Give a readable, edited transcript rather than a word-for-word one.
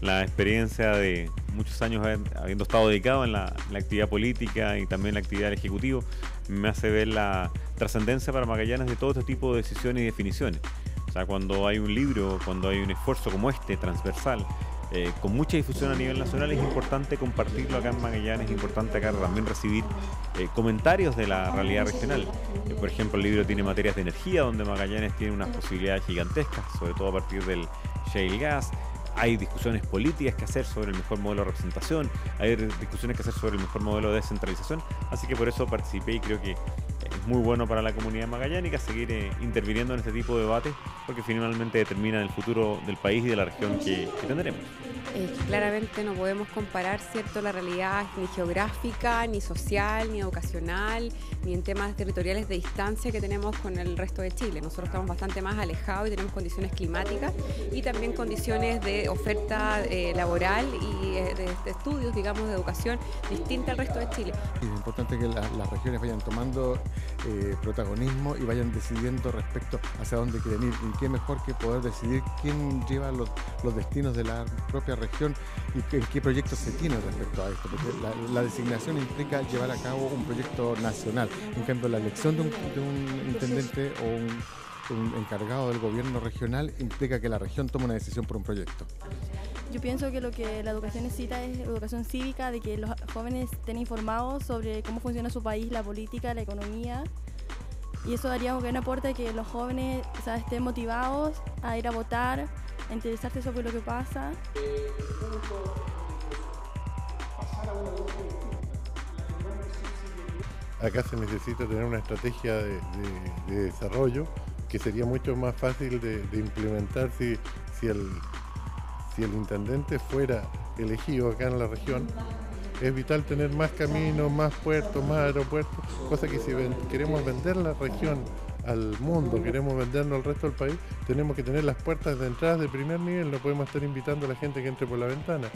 la experiencia de muchos años habiendo estado dedicado en la actividad política y también la actividad del Ejecutivo, me hace ver la trascendencia para Magallanes de todo este tipo de decisiones y definiciones. O sea, cuando hay un libro, cuando hay un esfuerzo como este, transversal, con mucha difusión a nivel nacional, es importante compartirlo acá en Magallanes, es importante acá también recibir comentarios de la realidad regional. Por ejemplo, el libro tiene materias de energía, donde Magallanes tiene unas posibilidades gigantescas, sobre todo a partir del shale gas. Hay discusiones políticas que hacer sobre el mejor modelo de representación, hay discusiones que hacer sobre el mejor modelo de descentralización, así que por eso participé y creo que es muy bueno para la comunidad magallánica seguir interviniendo en este tipo de debates, porque finalmente determinan el futuro del país y de la región que tendremos. Claramente no podemos comparar, ¿cierto?, la realidad ni geográfica, ni social, ni educacional, ni en temas territoriales de distancia que tenemos con el resto de Chile. Nosotros estamos bastante más alejados y tenemos condiciones climáticas y también condiciones de oferta laboral y de estudios, digamos, de educación distinta al resto de Chile. Es importante que las regiones vayan tomando protagonismo y vayan decidiendo respecto hacia dónde quieren ir. Y qué mejor que poder decidir quién lleva los destinos de la propia región y qué proyectos se tiene respecto a esto, porque la designación implica llevar a cabo un proyecto nacional. En cambio, la elección de un intendente o un encargado del gobierno regional implica que la región tome una decisión por un proyecto. Yo pienso que lo que la educación necesita es educación cívica, de que los jóvenes estén informados sobre cómo funciona su país, la política, la economía, y eso daría un gran aporte a que los jóvenes, o sea, estén motivados a ir a votar, a interesarse sobre lo que pasa. Acá se necesita tener una estrategia de desarrollo que sería mucho más fácil de implementar si el intendente fuera elegido acá en la región. Es vital tener más caminos, más puertos, más aeropuertos, cosa que si queremos vender la región al mundo, queremos vendernos al resto del país, tenemos que tener las puertas de entrada de primer nivel, no podemos estar invitando a la gente que entre por la ventana.